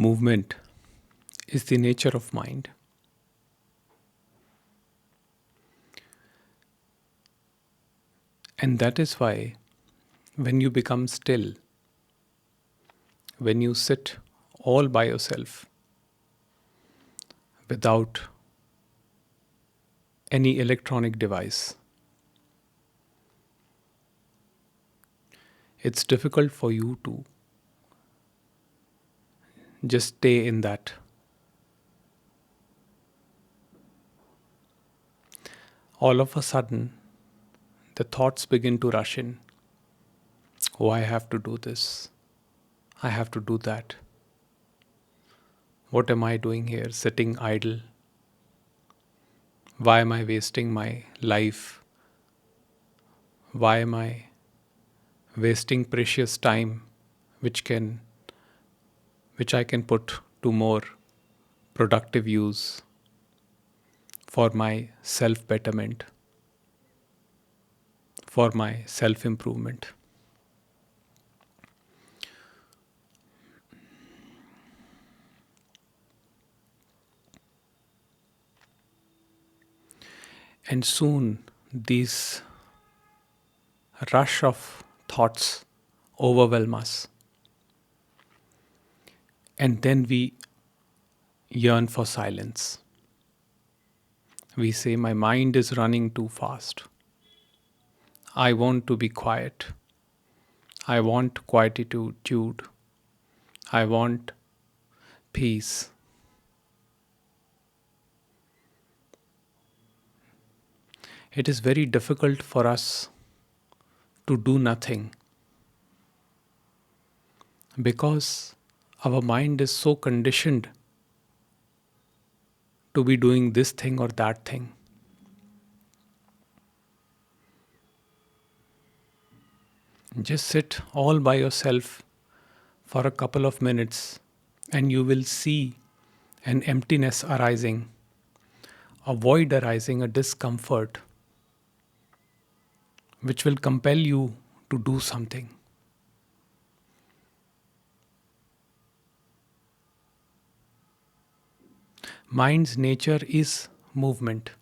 movement is the nature of mind. And that is why when you become still, when you sit all by yourself without any electronic device, it's difficult for you to just stay in that. All of a sudden, the thoughts begin to rush in. Oh, I have to do this. I have to do that. What am I doing here, sitting idle? Why am I wasting my life? Why am I wasting precious time which I can put to more productive use for my self betterment, for my self improvement? And soon these rush of thoughts overwhelm us. And then we yearn for silence. We say, my mind is running too fast. I want to be quiet. I want quietude. I want peace. It is very difficult for us to do nothing because our mind is so conditioned to be doing this thing or that thing. Just sit all by yourself for a couple of minutes and you will see an emptiness arising, a void arising, a discomfort which will compel you to do something. Mind's nature is movement.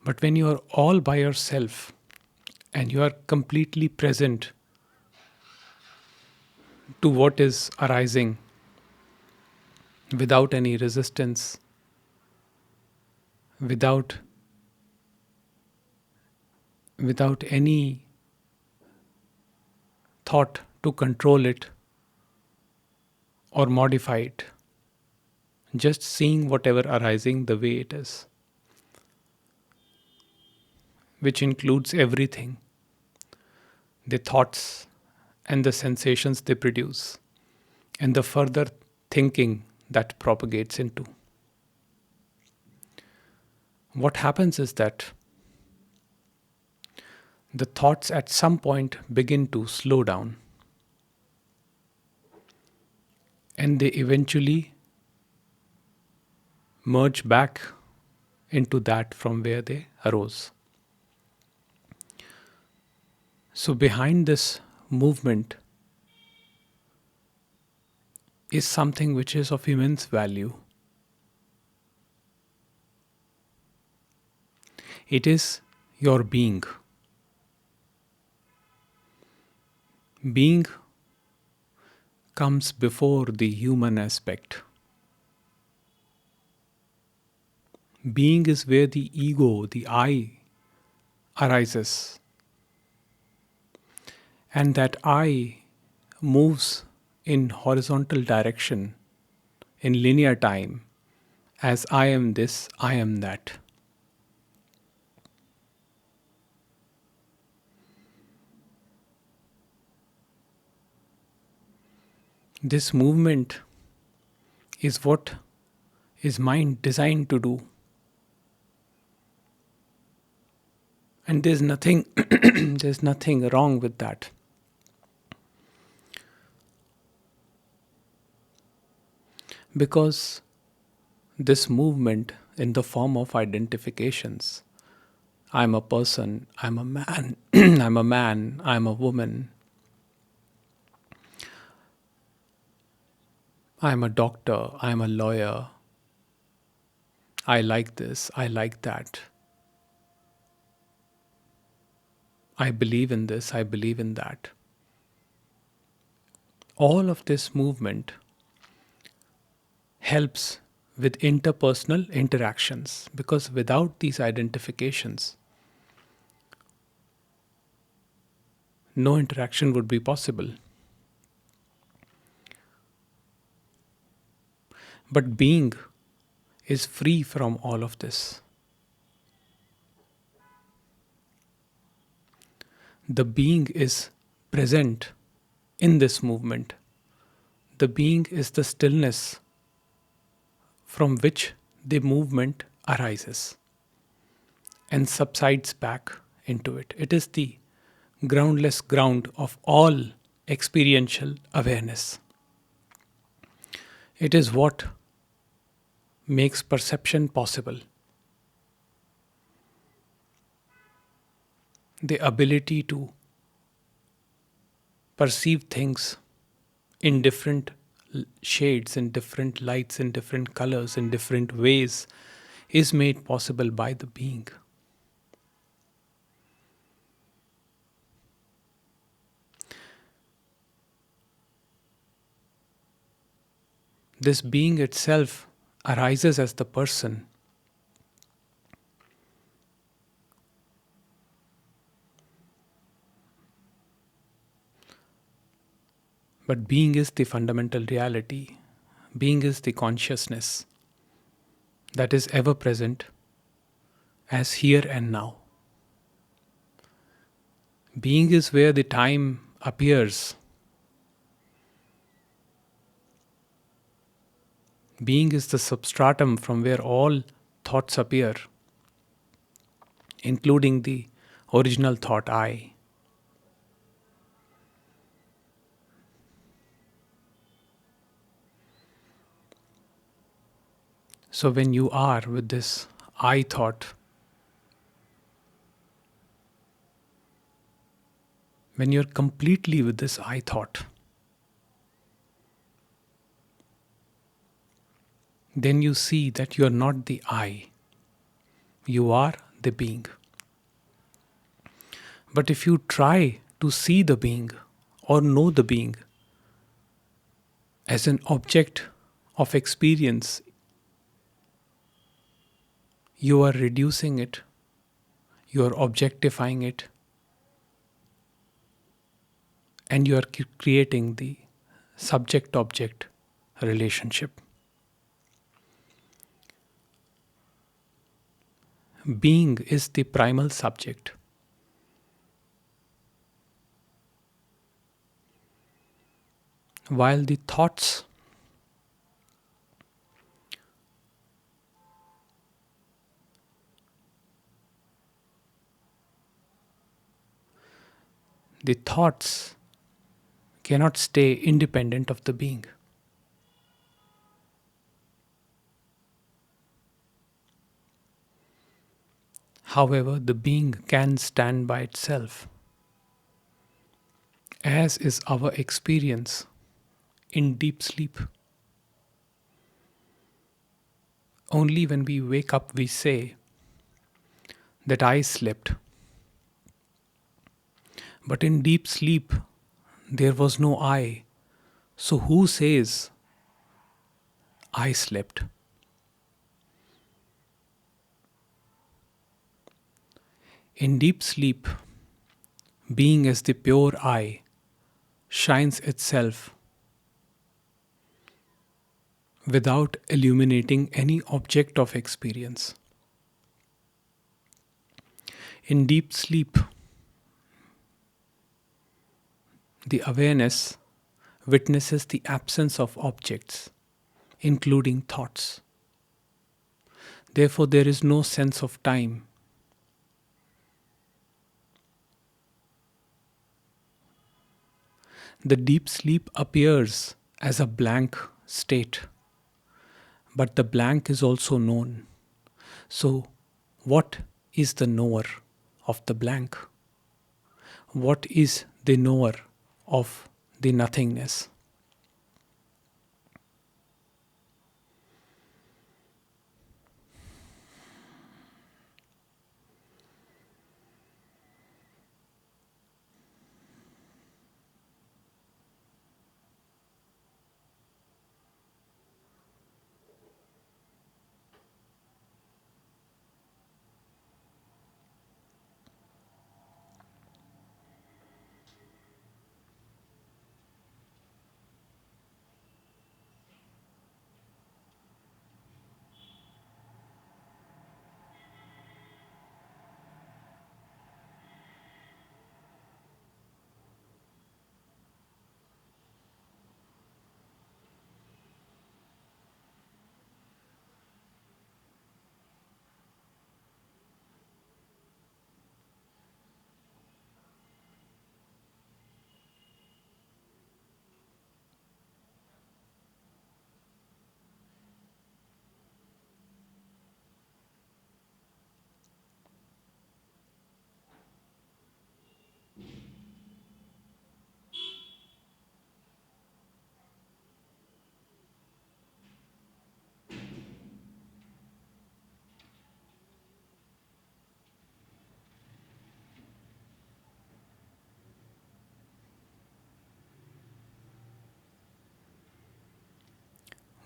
But when you are all by yourself and you are completely present to what is arising without any resistance, without any thought to control it or modify it, just seeing whatever arising the way it is, which includes everything, the thoughts and the sensations they produce, and the further thinking that propagates into. What happens is that the thoughts at some point begin to slow down, and they eventually merge back into that from where they arose. So behind this movement is something which is of immense value. It is your being. Being comes before the human aspect. Being is where the ego, the I, arises. And that I moves in horizontal direction, in linear time, as I am this, I am that. This movement is what is mind designed to do. And there's nothing there's nothing wrong with that. Because this movement in the form of identifications, I'm a person, I'm a man, I'm a man, I'm a woman, I'm a doctor, I'm a lawyer, I like this, I like that, I believe in this, I believe in that. All of this movement helps with interpersonal interactions because without these identifications, no interaction would be possible. But being is free from all of this. The being is present in this movement. The being is the stillness from which the movement arises and subsides back into it. It is the groundless ground of all experiential awareness. It is what makes perception possible. The ability to perceive things in different shades, in different lights, in different colors, in different ways is made possible by the being. This being itself arises as the person. But being is the fundamental reality. Being is the consciousness that is ever present as here and now. Being is where the time appears. Being is the substratum from where all thoughts appear, including the original thought I. So when you are with this I thought, when you're completely with this I thought, then you see that you are not the I, you are the being. But if you try to see the being or know the being as an object of experience, you are reducing it, you are objectifying it, and you are creating the subject object relationship. Being is the primal subject. While the thoughts cannot stay independent of the being. However, the being can stand by itself, as is our experience in deep sleep. Only when we wake up, we say that I slept. But in deep sleep, there was no I. So who says I slept? In deep sleep, being as the pure I shines itself without illuminating any object of experience. In deep sleep, the awareness witnesses the absence of objects, including thoughts. Therefore, there is no sense of time. The deep sleep appears as a blank state, but the blank is also known. So, what is the knower of the blank? What is the knower of the nothingness?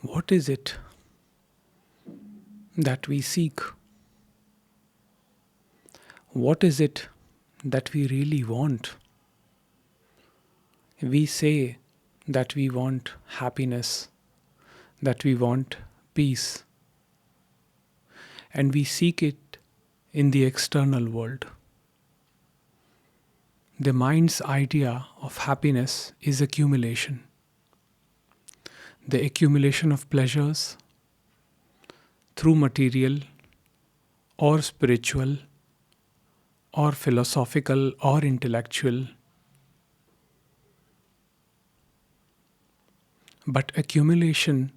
What is it that we seek? What is it that we really want? We say that we want happiness, that we want peace, and we seek it in the external world. The mind's idea of happiness is accumulation. The accumulation of pleasures through material or spiritual or philosophical or intellectual. But accumulation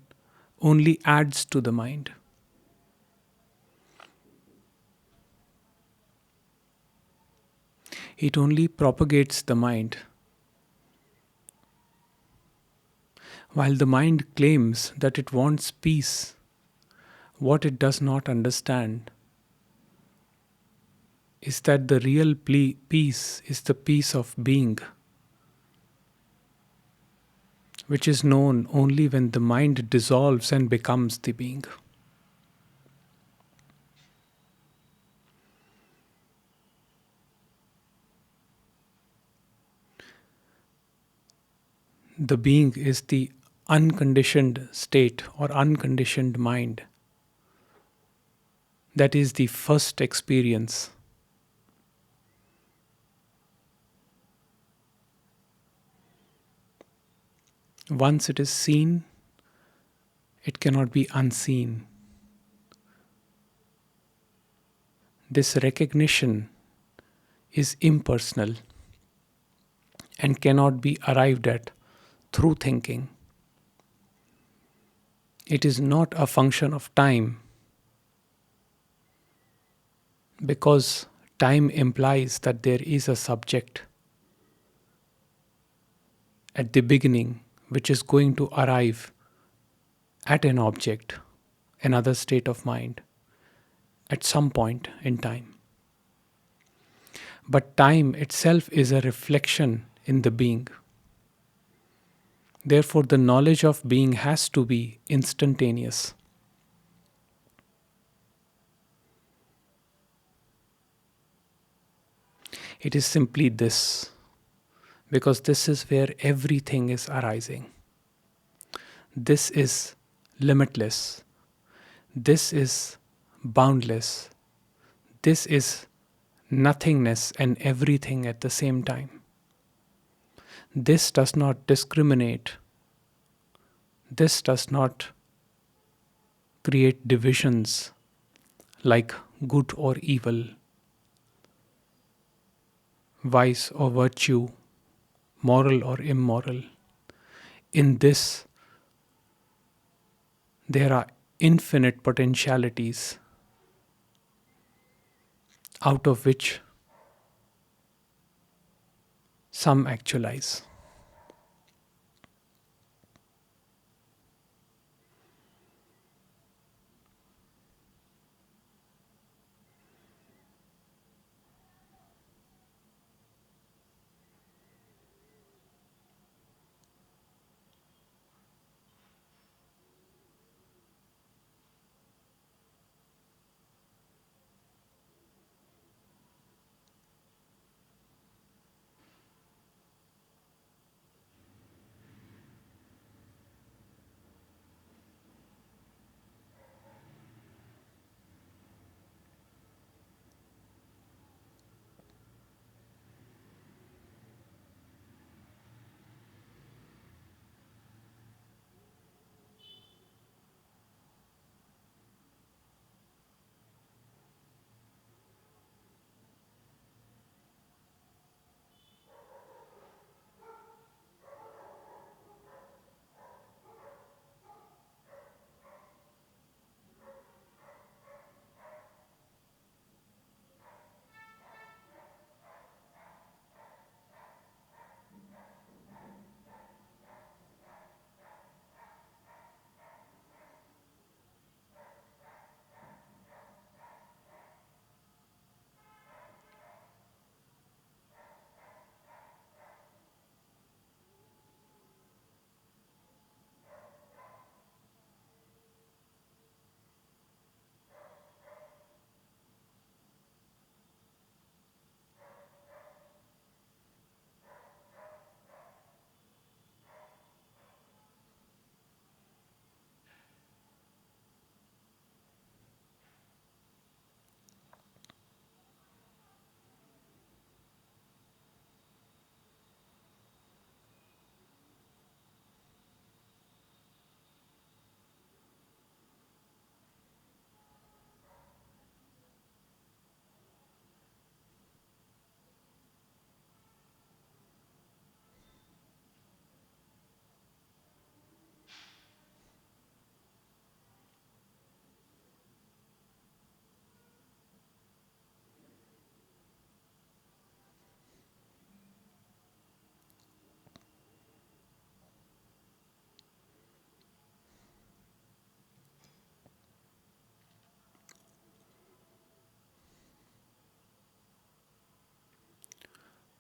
only adds to the mind. It only propagates the mind. While the mind claims that it wants peace, what it does not understand is that the real peace is the peace of being, which is known only when the mind dissolves and becomes the being. The being is the unconditioned state or unconditioned mind. That is the first experience. Once it is seen, it cannot be unseen. This recognition is impersonal and cannot be arrived at through thinking. It is not a function of time because time implies that there is a subject at the beginning which is going to arrive at an object, another state of mind, at some point in time. But time itself is a reflection in the being. Therefore, the knowledge of being has to be instantaneous. It is simply this, because this is where everything is arising. This is limitless. This is boundless. This is nothingness and everything at the same time. This does not discriminate. This does not create divisions like good or evil, vice or virtue, moral or immoral. In this, there are infinite potentialities out of which some actualize.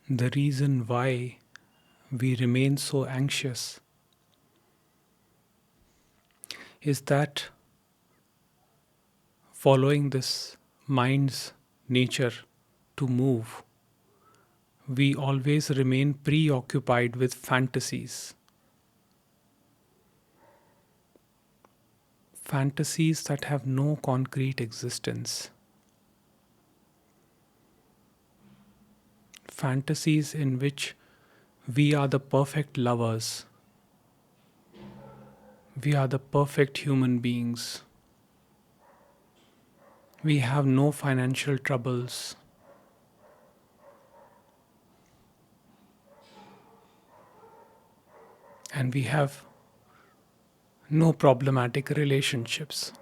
The reason why we remain so anxious is that following this mind's nature to move, we always remain preoccupied with fantasies. Fantasies that have no concrete existence. Fantasies in which we are the perfect lovers, we are the perfect human beings, we have no financial troubles, and we have no problematic relationships.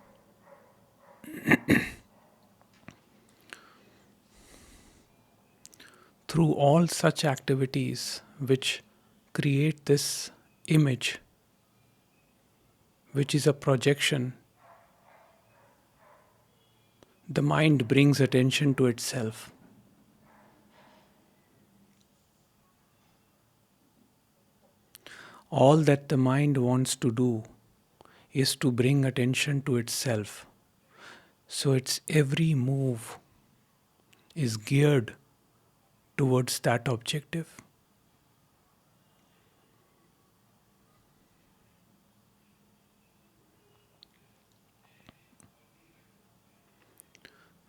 Through all such activities which create this image, which is a projection, the mind brings attention to itself. All that the mind wants to do is to bring attention to itself. So its every move is geared towards that objective.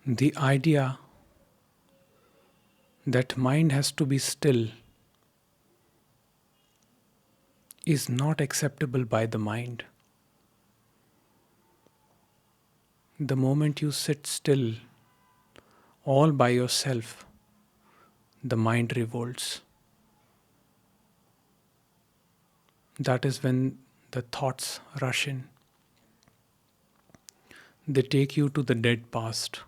The idea that mind has to be still is not acceptable by the mind. The moment you sit still, all by yourself, the mind revolts. That is when the thoughts rush in. They take you to the dead past.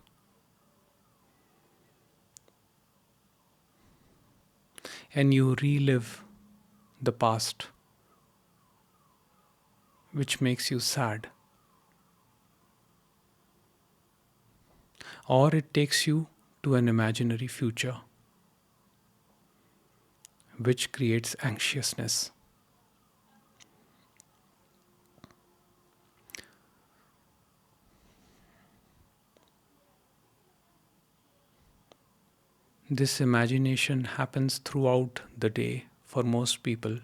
And you relive the past, which makes you sad. Or it takes you to an imaginary future, which creates anxiousness. This imagination happens throughout the day for most people,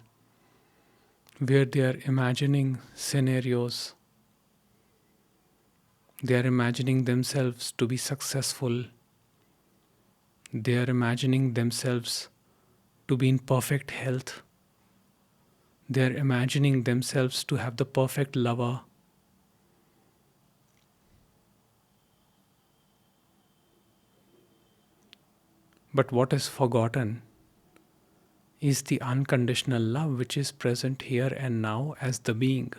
where they are imagining scenarios, they are imagining themselves to be successful, they are imagining themselves to be in perfect health, they are imagining themselves to have the perfect lover. But what is forgotten is the unconditional love which is present here and now as the being.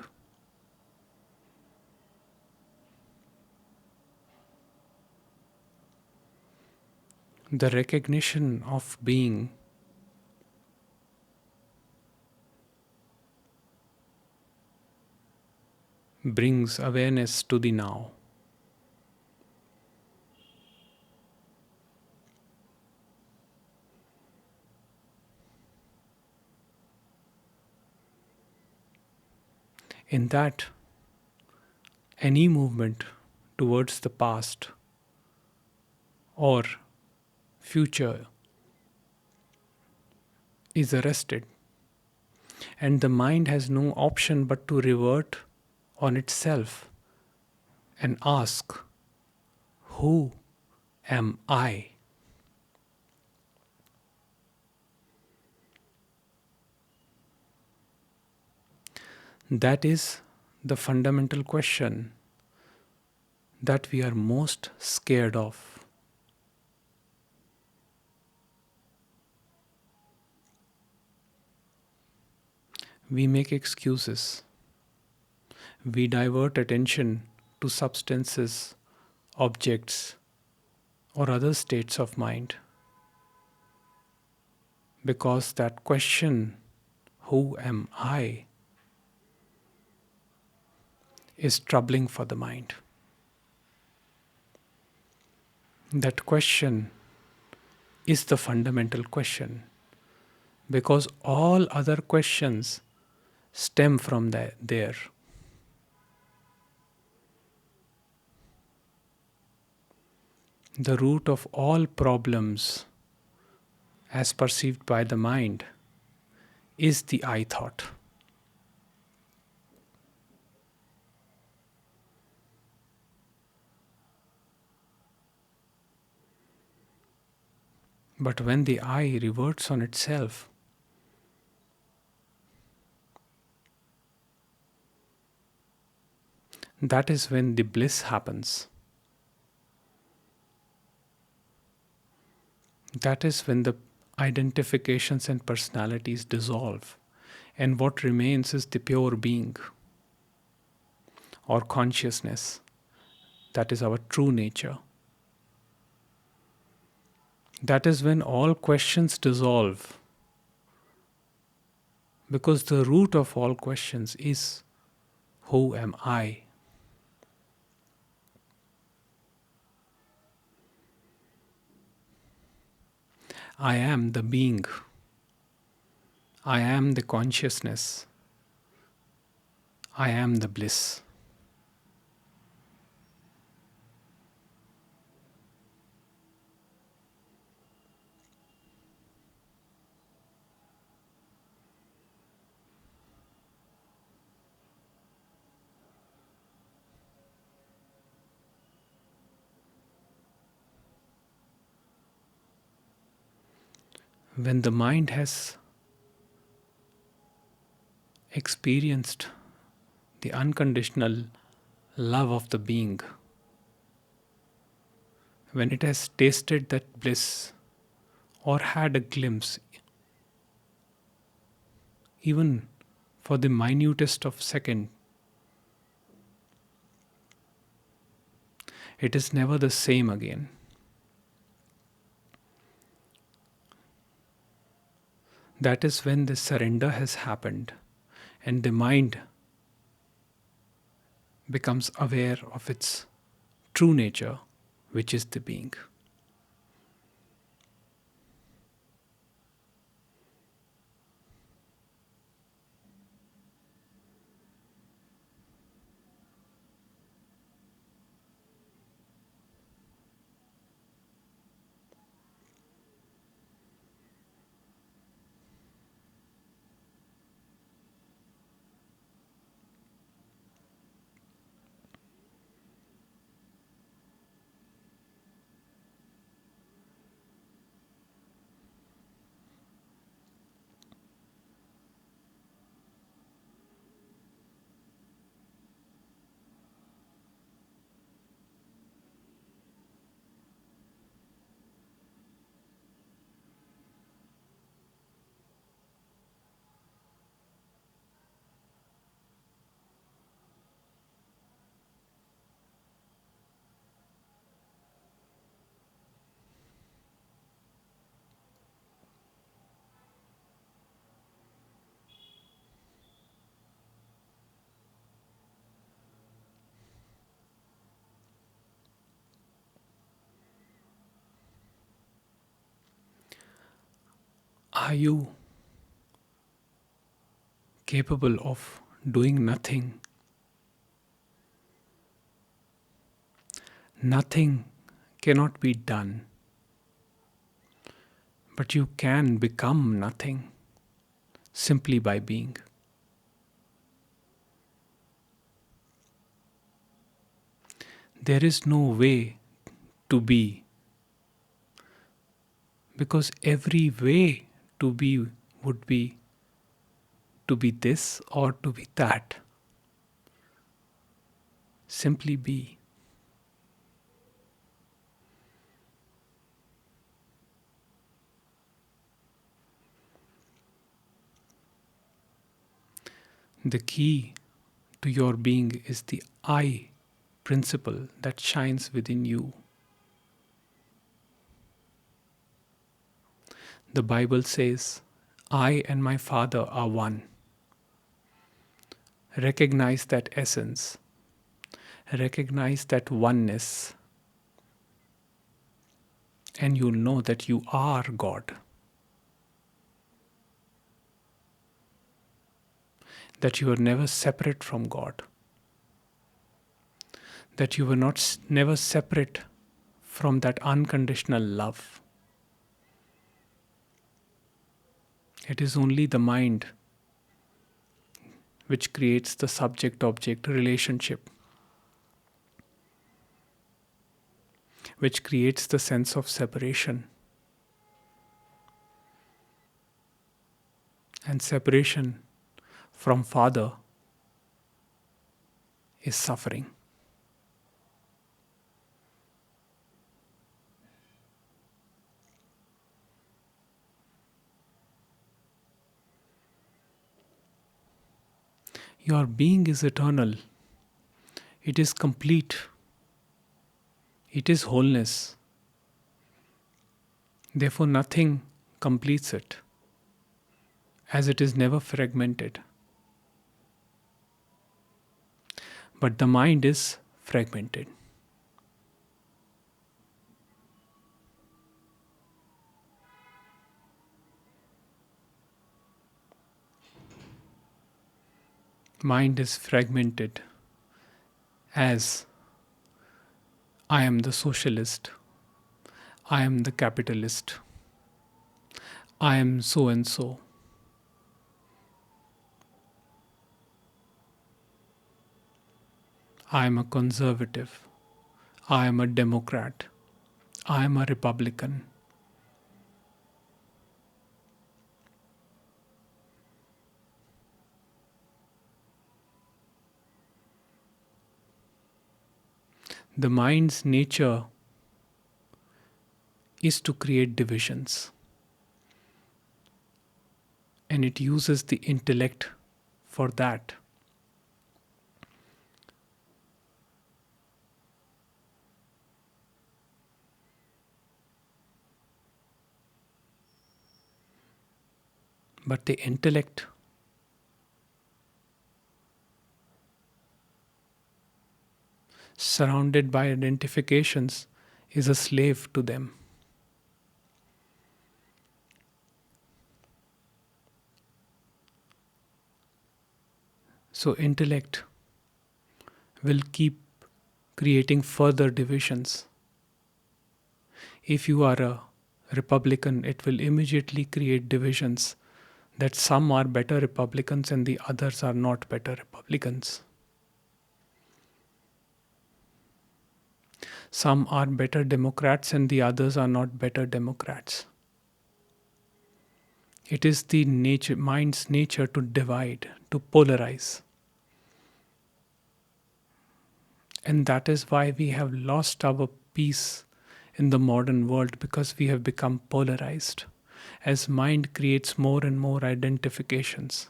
The recognition of being brings awareness to the now. In that, any movement towards the past or future is arrested, and the mind has no option but to revert on itself and ask, who am I? That is the fundamental question that we are most scared of. We make excuses. We divert attention to substances, objects, or other states of mind because that question, who am I, is troubling for the mind. That question is the fundamental question. because all other questions stem from there. The root of all problems, as perceived by the mind, is the I thought. But when the I reverts on itself, that is when the bliss happens. That is when the identifications and personalities dissolve, and what remains is the pure being or consciousness. That is our true nature. That is when all questions dissolve, because the root of all questions is, who am I? I am the being. I am the consciousness. I am the bliss. When the mind has experienced the unconditional love of the being, when it has tasted that bliss or had a glimpse, even for the minutest of second, it is never the same again. That is when the surrender has happened and the mind becomes aware of its true nature, which is the being. Are you capable of doing nothing? Nothing cannot be done, but you can become nothing simply by being. There is no way to be, because every way to be would be to be this or to be that. Simply be. The key to your being is the I principle that shines within you. The Bible says, I and my Father are one. Recognize that essence, recognize that oneness, and you'll know that you are God. that you were never separate from God, that you were not never separate from that unconditional love. It is only the mind which creates the subject object relationship, which creates the sense of separation. And separation from Father is suffering. Your being is eternal, it is complete, it is wholeness. Therefore, nothing completes it, as it is never fragmented. But the mind is fragmented. Mind is fragmented as I am the socialist, I am the capitalist, I am so and so. I am a conservative, I am a Democrat, I am a Republican. The mind's nature is to create divisions, and it uses the intellect for that. But the intellect surrounded by identifications is a slave to them. So, intellect will keep creating further divisions. If you are a Republican, it will immediately create divisions that some are better Republicans and the others are not better Republicans. Some are better Democrats and the others are not better Democrats. It is the mind's nature to divide, to polarize. And that is why we have lost our peace in the modern world, because we have become polarized. As mind creates more and more identifications.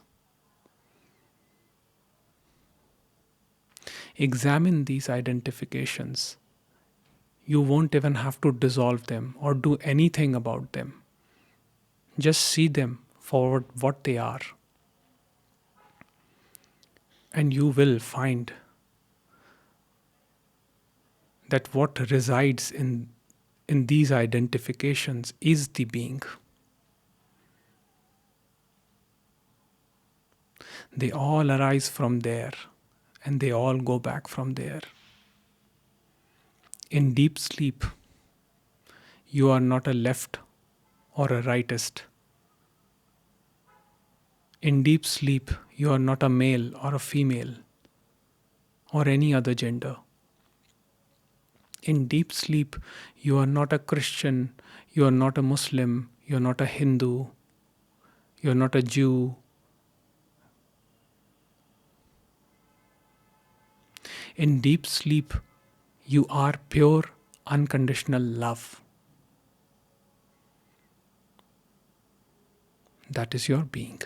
Examine these identifications. You won't even have to dissolve them or do anything about them. Just see them for what they are. And you will find that what resides in these identifications is the being. They all arise from there and they all go back from there. In deep sleep, you are not a left or a rightist. In deep sleep, you are not a male or a female or any other gender. In deep sleep, you are not a Christian, you are not a Muslim, you are not a Hindu, you are not a Jew. In deep sleep, you are pure, unconditional love. That is your being.